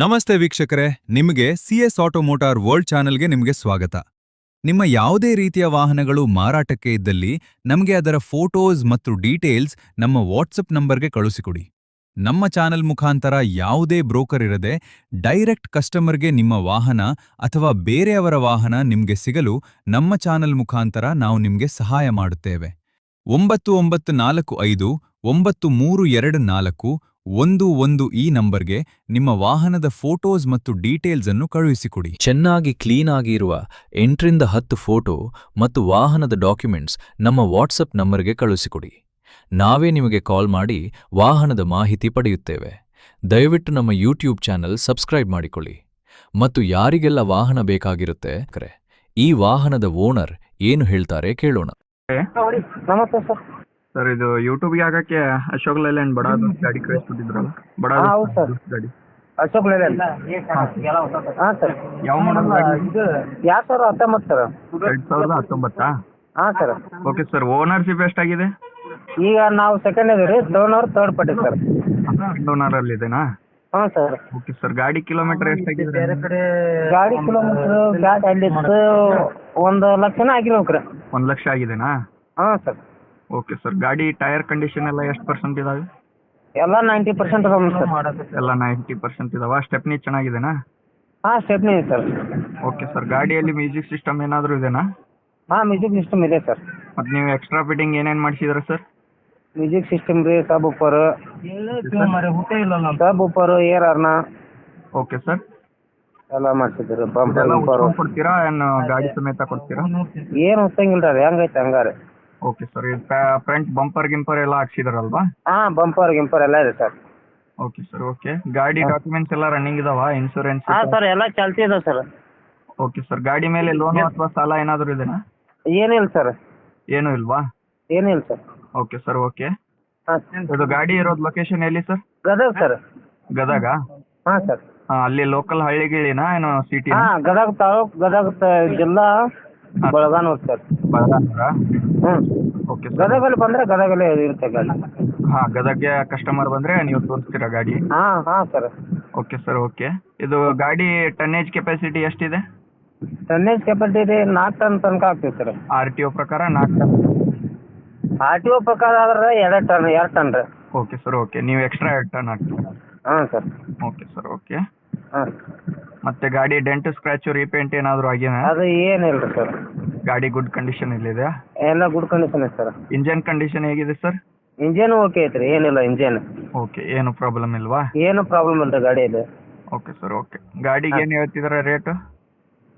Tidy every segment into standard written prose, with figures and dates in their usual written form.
ನಮಸ್ತೆ ವೀಕ್ಷಕರೇ, ನಿಮಗೆ ಸಿಎಸ್ ಆಟೋಮೋಟಾರ್ ವರ್ಲ್ಡ್ ಚಾನೆಲ್ಗೆ ನಿಮಗೆ ಸ್ವಾಗತ. ನಿಮ್ಮ ಯಾವುದೇ ರೀತಿಯ ವಾಹನಗಳು ಮಾರಾಟಕ್ಕೆ ಇದ್ದಲ್ಲಿ ನಮಗೆ ಅದರ ಫೋಟೋಸ್ ಮತ್ತು ಡೀಟೇಲ್ಸ್ ನಮ್ಮ ವಾಟ್ಸಪ್ ನಂಬರ್ಗೆ ಕಳುಹಿಸಿಕೊಡಿ. ನಮ್ಮ ಚಾನೆಲ್ ಮುಖಾಂತರ ಯಾವುದೇ ಬ್ರೋಕರ್ ಇರದೆ ಡೈರೆಕ್ಟ್ ಕಸ್ಟಮರ್ಗೆ ನಿಮ್ಮ ವಾಹನ ಅಥವಾ ಬೇರೆಯವರ ವಾಹನ ನಿಮಗೆ ಸಿಗಲು ನಮ್ಮ ಚಾನೆಲ್ ಮುಖಾಂತರ ನಾವು ನಿಮಗೆ ಸಹಾಯ ಮಾಡುತ್ತೇವೆ. 9945 9324 11 ಈ ನಂಬರ್ಗೆ ನಿಮ್ಮ ವಾಹನದ ಫೋಟೋಸ್ ಮತ್ತು ಡೀಟೇಲ್ಸ್ ಅನ್ನು ಕಳುಹಿಸಿಕೊಡಿ. ಚೆನ್ನಾಗಿ ಕ್ಲೀನ್ ಆಗಿ ಇರುವ 8ರಿಂದ 10 ಫೋಟೋ ಮತ್ತು ವಾಹನದ ಡಾಕ್ಯುಮೆಂಟ್ಸ್ ನಮ್ಮ ವಾಟ್ಸಪ್ ನಂಬರ್ಗೆ ಕಳುಹಿಸಿಕೊಡಿ. ನಾವೇ ನಿಮಗೆ ಕಾಲ್ ಮಾಡಿ ವಾಹನದ ಮಾಹಿತಿ ಪಡೆಯುತ್ತೇವೆ. ದಯವಿಟ್ಟು ನಮ್ಮ ಯೂಟ್ಯೂಬ್ ಚಾನೆಲ್ ಸಬ್ಸ್ಕ್ರೈಬ್ ಮಾಡಿಕೊಳ್ಳಿ. ಮತ್ತು ಯಾರಿಗೆಲ್ಲ ವಾಹನ ಬೇಕಾಗಿರುತ್ತೆ ಈ ವಾಹನದ ಓನರ್ ಏನು ಹೇಳ್ತಾರೆ ಕೇಳೋಣ. ನಮಸ್ತೆ ಸರ್. ಸರ್ ಇದು ಯೂಟ್ಯೂಬ್ಗೆ ಹಾಕಕ್ಕೆ ಅಶೋಕ್ ಲೈಲ್ಯಾಂಡ್ ಬಡಾದ ಗಾಡಿ ಕಳಿಸ್ಬಿಟ್ಟಿದ್ರಲ್ಲ, ಹೌದು ಸರ್. ಗಾಡಿ ಅಶೋಕ್ ಲೇಲ್ಯಾಂಡ್. ಹಾಂ ಸರ್. ಯಾವ ಮಾಡಲ್ ಗಾಡಿ? ಇದು 2019 ಸರ್. 2019. ಹಾಂ ಸರ್. ಓಕೆ ಸರ್, ಓನರ್ಶಿಪ್ ಎಷ್ಟಾಗಿದೆ? ಈಗ ನಾವು ಸೆಕೆಂಡ್ ಇದೀವಿ ರೀ, ಥರ್ಡ್ ಪಾರ್ಟಿ ಸರ್. ಓನರಲ್ಲಿ ಇದೆನಾ? ಹಾಂ ಸರ್. ಓಕೆ ಸರ್, ಗಾಡಿ ಕಿಲೋಮೀಟರ್ ಎಷ್ಟಾಗಿದೆ? ಗಾಡಿ ಕಿಲೋಮೀಟ್ರ್ ಗಾಡಿ ಅಲ್ಲಿತ್ತು 1 ಲಕ್ಷನ ಆಗಿರ್ಬೇಕು ರೀ. 1 ಲಕ್ಷ ಆಗಿದೆನಾ? ಹಾಂ ಸರ್. ಓಕೆ ಸರ್, ಗಾಡಿ ಟೈರ್ ಕಂಡೀಷನ್ ಎಲ್ಲ ಎಷ್ಟು ಪರ್ಸೆಂಟ್ ಇದಾವೆ? ಎಲ್ಲ 90% ಅದಾವ ಸರ್. ಎಲ್ಲ 90% ಇದಾವ. ಸ್ಟೆಪ್ನಿ ಚೆನ್ನಾಗಿದೆನಾ? ಹಾಂ, ಸ್ಟೆಪ್ನಿ ಇದೆ ಸರ್. ಓಕೆ ಸರ್, ಗಾಡಿಯಲ್ಲಿ ಮ್ಯೂಸಿಕ್ ಸಿಸ್ಟಮ್ ಏನಾದರೂ ಇದೆನಾ? ಹಾಂ, ಮ್ಯೂಸಿಕ್ ಸಿಸ್ಟಮ್ ಇದೆ ಸರ್. ಮತ್ತು ನೀವು ಎಕ್ಸ್ಟ್ರಾ ಫಿಟ್ಟಿಂಗ್ ಏನೇನು ಮಾಡಿಸಿದ್ರೆ ಸರ್? ಮ್ಯೂಸಿಕ್ ಸಿಸ್ಟಮ್ ರೀ, ಸಬ್ ಉಪ್ಪರು, ಏರ್ ಅರ್ನ ಓಕೆ ಸರ್, ಎಲ್ಲ ಮಾಡಿಸಿದ್ರಿ. ಬಂಪರ್ ಗಿಂಪರು ಕೊಡ್ತೀರಾ ಏನು ಗಾಡಿ ಸಮೇತ ಕೊಡ್ತೀರಾ? ಏನು ಹೊಸಂಗಿಲ್ಲ ರೀ, ಹೆಂಗೈತೆ ಹಂಗಾರೆ. ಓಕೆ ಸರ್, ಫ್ರಂಟ್ ಬಂಪರ್ ಗಿಂಪರ್ ಎಲ್ಲ ಹಾಕ್ಸಿದಾರಲ್ವಾ? ಹಾಂ, ಬಂಪರ್ ಗಿಂಪರ್ ಎಲ್ಲ ಇದೆ ಸರ್. Okay sir, okay. ಗಾಡಿ ಡಾಕ್ಯುಮೆಂಟ್ಸ್ ಎಲ್ಲ ರನ್ನಿಂಗ್ ಇದಾವ? ಇನ್ಶೂರೆನ್ಸ್? ಹಾಂ ಸರ್, ಎಲ್ಲ ಚಾಲ್ತಿ ಇದೆ ಸರ್. ಓಕೆ ಸರ್, ಗಾಡಿ ಮೇಲೆ ಲೋನ್ ಅಥವಾ ಸಾಲ ಏನಾದರೂ ಇದೆನಾ? ಏನಿಲ್ಲ ಸರ್. ಏನೂ ಇಲ್ವಾ? ಏನಿಲ್ಲ ಸರ್. Okay sir, okay. ಹಾಂ, ಇದು ಗಾಡಿ ಇರೋದು ಲೊಕೇಶನ್ ಎಲ್ಲಿ ಸರ್? ಗದಗ ಸರ್. ಗದಗ? ಹಾಂ ಸರ್. ಅಲ್ಲಿ ಲೋಕಲ್ ಹಳ್ಳಿಗಿಳಿನಾ ಏನು ಸಿಟಿ? ಹಾಂ, ಗದಗ ತಾಲೂಕು, ಜಿಲ್ಲಾ ಬೆಳಗಾನೂರು ಸರ್. ಬೆಳಗಾನೂರಾ? ಹ್ಞೂ. Okay sir. ಗದಗಲ್ಲಿ ಬಂದರೆ ಗದಗಲ್ಲೇ ಇರುತ್ತೆ ಗಾಡಿ. ಹಾಂ, ಗದಗ್ಗೆ ಕಸ್ಟಮರ್ ಬಂದರೆ ನೀವು ತೋರಿಸ್ತೀರಾ ಗಾಡಿ? ಹಾಂ ಸರ್. Okay sir, okay. ಇದು ಗಾಡಿ ಟನ್ನೇಜ್ ಕೆಪಾಸಿಟಿ ಎಷ್ಟಿದೆ? ಟನ್ನೇಜ್ ಕೆಪಾಸಿಟಿ 4 ಟನ್ ತನಕ ಆಗ್ತದೆ ಸರ್. ಆರ್ ಟಿ ಒ ಪ್ರಕಾರ 4 ಟನ್? RTO ಪ್ರಕಾರ ಆದ್ರೆ 2 ಟನ್ ರೀ. Okay sir, okay. ನೀವು ಎಕ್ಸ್ಟ್ರಾ 2 ಟನ್ ಹಾಕ್ತೀರಾ? ಹಾಂ ಸರ್. Okay sir, okay. ಹಾಂ. ಮತ್ತೆ ಗಾಡಿ ಡೆಂಟ್ ಸ್ಕ್ರಾಚು ರೀಪೇಂಟ್ ಏನಾದರೂ ಆಗಿದೆಯಾ? ಅದು ಏನಿಲ್ಲ ರೀ ಸರ್. ಗಾಡಿ ಗುಡ್ ಕಂಡೀಷನ್ ಇದೆ? ಎಲ್ಲ ಗುಡ್ ಕಂಡೀಷನ್ ಇದೆ ಸರ್. ಇಂಜನ್ ಕಂಡೀಷನ್ ಹೇಗಿದೆ ಸರ್? ಇಂಜನ್ ಓಕೆ ಐತ್ರಿ, ಏನಿಲ್ಲ ಇಂಜನ್. ಓಕೆ, ಏನು ಪ್ರಾಬ್ಲಮ್ ಇಲ್ವಾ? ಏನು ಪ್ರಾಬ್ಲಮ್ ಇಲ್ಲ ರೀ ಗಾಡಿಯಲ್ಲಿ. Okay sir, okay. ಗಾಡಿಗೆ ಏನು ಹೇಳ್ತಿದ್ದೀರಾ ರೇಟು?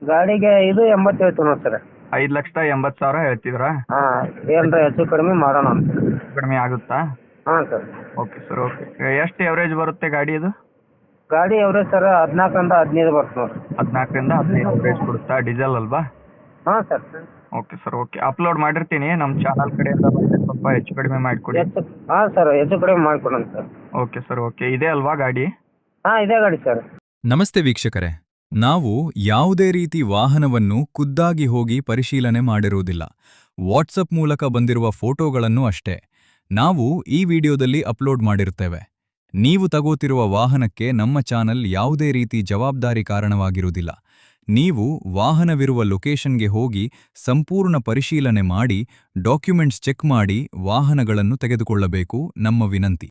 ಗಾಡಿಗೆ ಇದು 80 ಹೇಳ್ತೀವಿ ನೋಡಿ ಸರ್. 5,80,000 ಹೇಳ್ತಿದ್ದೀರಾ? ಹಾಂ, ಏನರ ಹೆಚ್ಚು ಕಡಿಮೆ ಮಾಡೋಣ ಅಂತ. ಕಡಿಮೆ ಆಗುತ್ತಾ? ಹಾಂ ಸರ್. Okay sir, okay. ಎಷ್ಟು ಎವರೇಜ್ ಬರುತ್ತೆ ಗಾಡಿ ಇದು? ಗಾಡಿ ಅವರೇ ಸರ್ 14ರಿಂದ 15 ಬರುತ್ತೆ ನೋಡಿ. 14ರಿಂದ 15 ಎವರೇಜ್ ಕೊಡುತ್ತಾ? ಡೀಸೆಲ್ ಅಲ್ವಾ? ಹಾಂ sir. Okay sir, okay. Upload ಮಾಡಿರ್ತೀನಿ ನಮ್ಮ ಚಾನಲ್ ಕಡೆಯಿಂದ, ಸ್ವಲ್ಪ ಹೆಚ್ಚು ಕಡಿಮೆ ಮಾಡಿಕೊಡಿ. ಹಾಂ ಸರ್, ಹೆಚ್ಚು ಕಡಿಮೆ ಮಾಡಿಕೊಡೋಣ ಸರ್. Okay sir, okay. ಇದೆ ಅಲ್ವಾ ಗಾಡಿ? ಹಾಂ, ಇದೇ ಗಾಡಿ ಸರ್. ನಮಸ್ತೆ ವೀಕ್ಷಕರೇ, ನಾವು ಯಾವುದೇ ರೀತಿ ವಾಹನವನ್ನು ಖುದ್ದಾಗಿ ಹೋಗಿ ಪರಿಶೀಲನೆ ಮಾಡಿರುವುದಿಲ್ಲ. ವಾಟ್ಸಪ್ ಮೂಲಕ ಬಂದಿರುವ ಫೋಟೋಗಳನ್ನು ಅಷ್ಟೇ ನಾವು ಈ ವಿಡಿಯೋದಲ್ಲಿ ಅಪ್ಲೋಡ್ ಮಾಡಿರುತ್ತೇವೆ. ನೀವು ತಗೋತಿರುವ ವಾಹನಕ್ಕೆ ನಮ್ಮ ಚಾನಲ್ ಯಾವುದೇ ರೀತಿ ಜವಾಬ್ದಾರಿ ಕಾರಣವಾಗಿರುವುದಿಲ್ಲ. ನೀವು ವಾಹನವಿರುವ ಲೊಕೇಶನ್ಗೆ ಹೋಗಿ ಸಂಪೂರ್ಣ ಪರಿಶೀಲನೆ ಮಾಡಿ ಡಾಕ್ಯುಮೆಂಟ್ಸ್ ಚೆಕ್ ಮಾಡಿ ವಾಹನಗಳನ್ನು ತೆಗೆದುಕೊಳ್ಳಬೇಕು ನಮ್ಮ ವಿನಂತಿ.